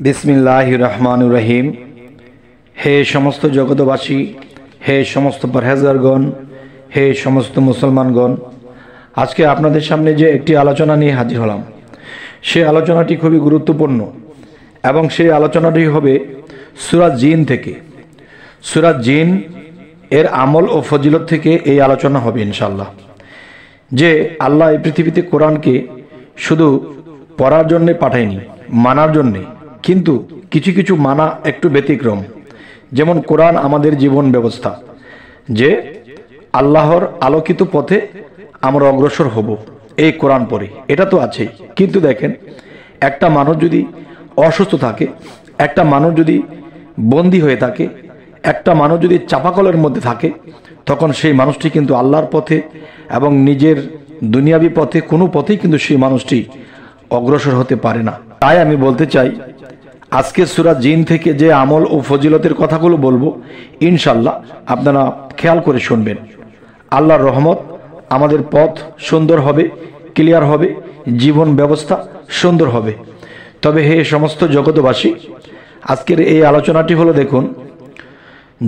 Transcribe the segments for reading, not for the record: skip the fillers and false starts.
बिस्मिल्लाहिर रहमानिर रहीम। हे समस्त जगतबासी, हे समस्त परहेजगारगण, हे समस्त मुसलमानगण, आज के आपनादेर सामने जे एकटी आलोचना निये हाजिर हलाम, से आलोचनाटी खुबই गुरुत्वपूर्ण এবং সেই আলোচনাটি হবে সূরা জিন থেকে। সূরা জিন এর আমল ও ফজিলত থেকে এই আলোচনা হবে ইনশাআল্লাহ। যে আল্লাহ এই পৃথিবীতে কোরআনকে শুধু পড়ার জন্য পাঠায়নি, মানার জন্য, কিন্তু কিছু কিছু মানা একটু ব্যতিক্রম। যেমন কোরআন আমাদের জীবন ব্যবস্থা, যে আল্লাহর আলোকিত পথে আমরা অগ্রসর হব এই কোরআন পড়ে, এটা তো আছেই। কিন্তু দেখেন, একটা মানুষ যদি অসুস্থ থাকে, একটা মানুষ যদি বন্দী হয়ে থাকে, একটা মানুষ যদি চাপাকলের মধ্যে থাকে, তখন সেই মানুষটি কিন্তু আল্লাহর পথে এবং নিজের দুনিয়াবি পথে কোনো পথেই কিন্তু সেই মানুষটি অগ্রসর হতে পারে না। তাই আমি বলতে চাই, আজকে সূরা জিন থেকে যে আমল ও ফজিলতের কথাগুলো বলবো, ইনশাআল্লাহ আপনারা খেয়াল করে শুনবেন। আল্লাহর রহমত, আমাদের পথ সুন্দর হবে, ক্লিয়ার হবে, জীবন ব্যবস্থা সুন্দর হবে। তবে হে সমস্ত জগতবাসী, আজকের এই আলোচনাটি হলো, দেখুন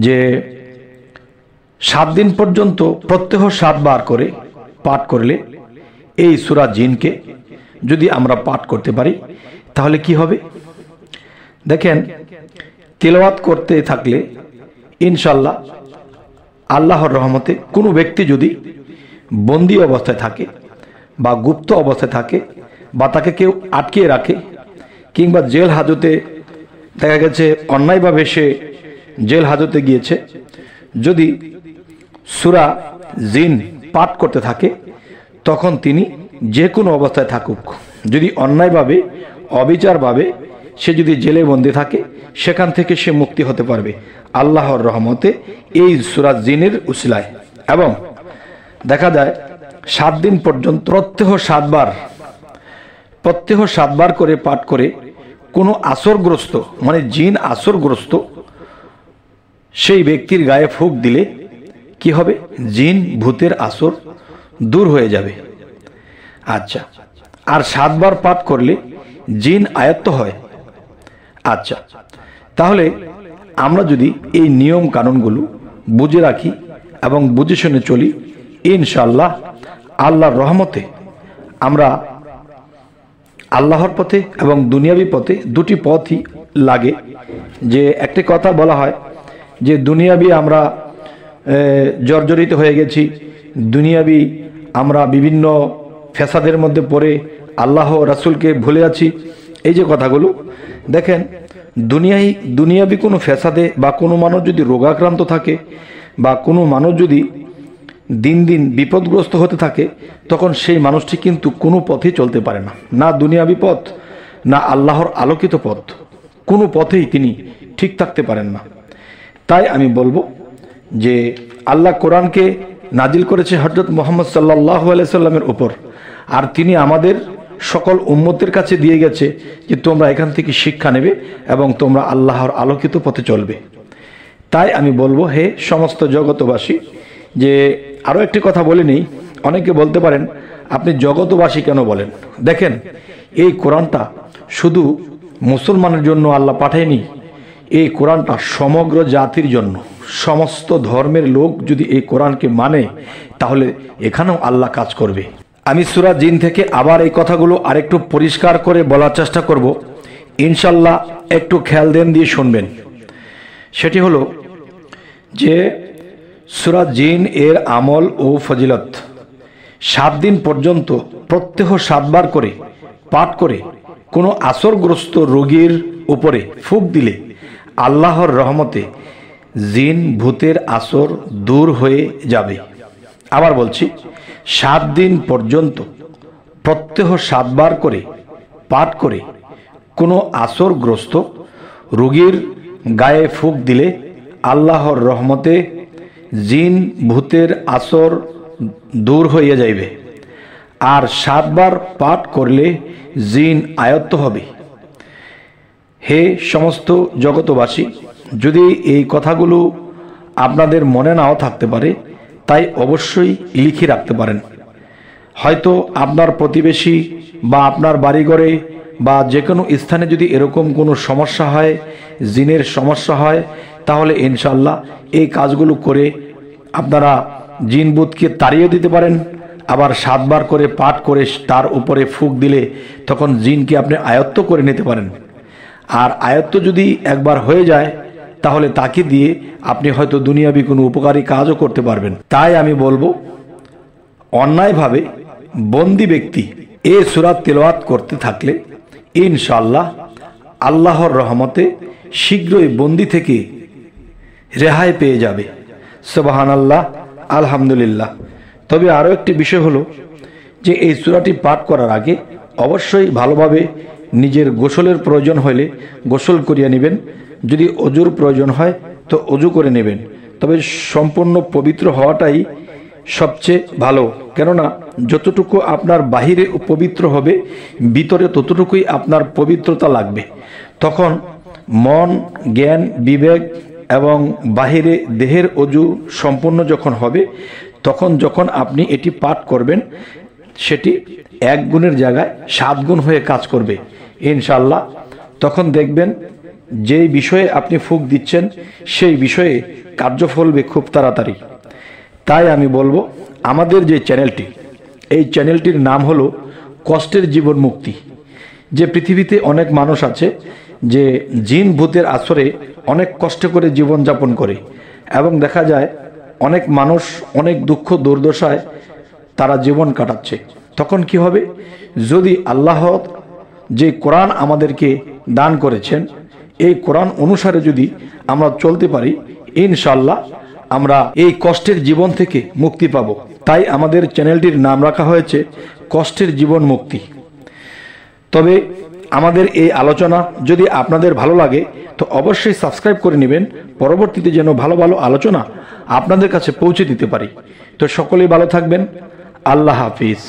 যে 7 দিন পর্যন্ত প্রত্যহ 7 বার করে পাঠ করলে, এই সূরা জিনকে যদি আমরা পাঠ করতে পারি তাহলে কি হবে দেখেন। তিলাওয়াত করতে থাকলে ইনশাআল্লাহ আল্লাহর রহমতে কোনো ব্যক্তি যদি বন্দী অবস্থায় থাকে বা গুপ্ত অবস্থায় থাকে, বা তাকে কেউ আটকিয়ে রাখে, কিংবা জেল হাজতে দেখা গেছে অন্যায়ভাবে সে জেল হাজতে গিয়েছে, যদি সূরা জিন পাঠ করতে থাকে, তখন তিনি যে কোনো অবস্থায় থাকুক, যদি অন্যায়ভাবে অবিচারভাবে সে যদি জেলে বন্দী থাকে, সেখান থেকে সে মুক্তি হতে পারবে আল্লাহর রহমতে এই সূরা জিনের উসিলায়। এবং দেখা যায় 7 দিন পর্যন্ত প্রত্যহ 7 বার করে পাঠ করে কোনো আসরগ্রস্ত, মানে জিন আসরগ্রস্ত সেই ব্যক্তির গায়ে ফুঁক দিলে কি হবে, জিন ভূতের আসর দূর হয়ে যাবে। আচ্ছা, আর 7 বার পাঠ করলে জিন আয়ত্ত হয়। আচ্ছা, তাহলে আমরা যদি এই নিয়ম কানুনগুলো বুঝে রাখি এবং বুঝে শুনে চলি, ইনশাআল্লাহ আল্লাহর রহমতে আমরা আল্লাহর পথে এবং দুনিয়াবি পথে, দুটি পথই লাগে। যে একটি কথা বলা হয় যে দুনিয়াবি আমরা জর্জরিত হয়ে গেছি, দুনিয়াবি আমরা বিভিন্ন ফ্যাসাদের মধ্যে পড়ে আল্লাহ রাসূলকে ভুলে আছি। এই যে কথাগুলো দেখেন, দুনিয়াবি কোনো ফ্যাসাদে বা কোনো মানুষ যদি রোগাক্রান্ত থাকে, বা কোনো মানুষ যদি দিন দিন বিপদগ্রস্ত হতে থাকে, তখন সেই মানুষটি কিন্তু কোনো পথেই চলতে পারে না, না দুনিয়াবি পথ, না আল্লাহর আলোকিত পথ, কোনো পথেই তিনি ঠিক থাকতে পারেন না। তাই আমি বলবো যে আল্লাহ কোরআনকে নাজিল করেছে হযরত মুহাম্মদ সাল্লাল্লাহু আলাইহি সাল্লামের উপর, আর তিনি আমাদের সকল উম্মতের কাছে দিয়ে গেছে যে তোমরা এখান থেকে শিক্ষা নেবে এবং তোমরা আল্লাহর আলোকিত পথে চলবে। তাই আমি বলবো, হে সমস্ত জগতবাসী, যে আরও একটি কথা বলে নেই। অনেকে বলতে পারেন, আপনি জগতবাসী কেন বলেন? দেখেন, এই কোরআনটা শুধু মুসলমানের জন্য আল্লাহ পাঠায়নি, এই কোরআনটা সমগ্র জাতির জন্য। সমস্ত ধর্মের লোক যদি এই কোরআনকে মানে, তাহলে এখানেও আল্লাহ কাজ করবে। আমি সূরা জিন থেকে আবার এই কথাগুলো আরেকটু পরিষ্কার করে বলার চেষ্টা করব, ইনশাআল্লাহ একটু খেয়াল দেন দিয়ে শুনবেন। সেটি হলো যে সূরা জিন এর আমল ও ফজিলত 7 দিন পর্যন্ত প্রত্যহ 7 বার করে পাঠ করে কোনো আসরগ্রস্ত রোগীর উপরে ফুঁক দিলে আল্লাহর রহমতে জিন ভূতের আসর দূর হয়ে যাবে। আবার বলছি, 7 দিন পর্যন্ত প্রত্যহ 7 বার করে পাঠ করে কোনো আসরগ্রস্ত রোগীর গায়ে ফুঁক দিলে আল্লাহর রহমতে জিন ভূতের আসর দূর হয়ে যাইবে। আর 7 বার পাঠ করলে জিন আয়ত্ত হবে। হে সমস্ত জগতবাসী, যদি এই কথাগুলো আপনাদের মনে নাও থাকতে পারে, তাই অবশ্যই লিখে রাখতে পারেন। হয়তো আপনার প্রতিবেশী বা আপনার বাড়িঘরে বা যে কোনো স্থানে যদি এরকম কোনো সমস্যা হয়, জিনের সমস্যা হয়, তাহলে ইনশাআল্লাহ এই কাজগুলো করে আপনারা জিন ভূতকে তাড়িয়ে দিতে পারেন। আবার 7 বার করে পাঠ করে তার উপরে ফুঁক দিলে তখন জিনকে আপনি আয়ত্ত করে নিতে পারেন। আর আয়ত্ত যদি একবার হয়ে যায় তাহলে তাকে দিয়ে আপনি হয়তো দুনিয়াবি কোনো উপকারী কাজও করতে পারবেন। তাই আমি বলবো, অন্যায়ভাবে বন্দি ব্যক্তি এই সূরা তেলাওয়াত করতে থাকলে ইনশাআল্লাহ আল্লাহর রহমতে শীঘ্রই বন্দি থেকে রেহাই পেয়ে যাবে। সুবহানাল্লাহ, আলহামদুলিল্লাহ। তবে আরও একটি বিষয় হলো যে এই সূরাটি পাঠ করার আগে অবশ্যই ভালোভাবে নিজের গোসলের প্রয়োজন হলে গোসল করিয়ে নেবেন, যদি অজুর প্রয়োজন হয় তো অজু করে নেবেন। তবে সম্পূর্ণ পবিত্র হওয়াটাই সবচেয়ে ভালো, কেননা যতটুকু আপনার বাহিরে পবিত্র হবে ভিতরে ততটুকুই আপনার পবিত্রতা লাগবে। তখন মন, জ্ঞান, বিবেক এবং বাহিরে দেহের অজু সম্পূর্ণ যখন হবে, তখন যখন আপনি এটি পাঠ করবেন সেটি 1 গুণের জায়গায় 7 গুণ হয়ে কাজ করবে ইনশাআল্লাহ। তখন দেখবেন যেই বিষয়ে আপনি ফুঁক দিচ্ছেন সেই বিষয়ে কার্যফল হবে খুব তাড়াতাড়ি। তাই আমি বলবো, আমাদের যে চ্যানেলটি, এই চ্যানেলটির নাম হলো কষ্টের জীবন মুক্তি। যে পৃথিবীতে অনেক মানুষ আছে যে জিন ভূতের আসরে অনেক কষ্ট করে জীবনযাপন করে, এবং দেখা যায় অনেক মানুষ অনেক দুঃখ দুর্দশায় তারা জীবন কাটাচ্ছে। তখন কি হবে, যদি আল্লাহ যে কোরআন আমাদেরকে দান করেছেন এই কোরআন অনুসারে যদি আমরা চলতে পারি, ইনশাআল্লাহ আমরা এই কষ্টের জীবন থেকে মুক্তি পাব। তাই আমাদের চ্যানেলটির নাম রাখা হয়েছে কষ্টের জীবন মুক্তি। তবে আমাদের এই আলোচনা যদি আপনাদের ভালো লাগে তো অবশ্যই সাবস্ক্রাইব করে নেবেন, পরবর্তীতে যেন ভালো ভালো আলোচনা আপনাদের কাছে পৌঁছে দিতে পারি। তো সকলেই ভালো থাকবেন। আল্লাহ হাফিজ।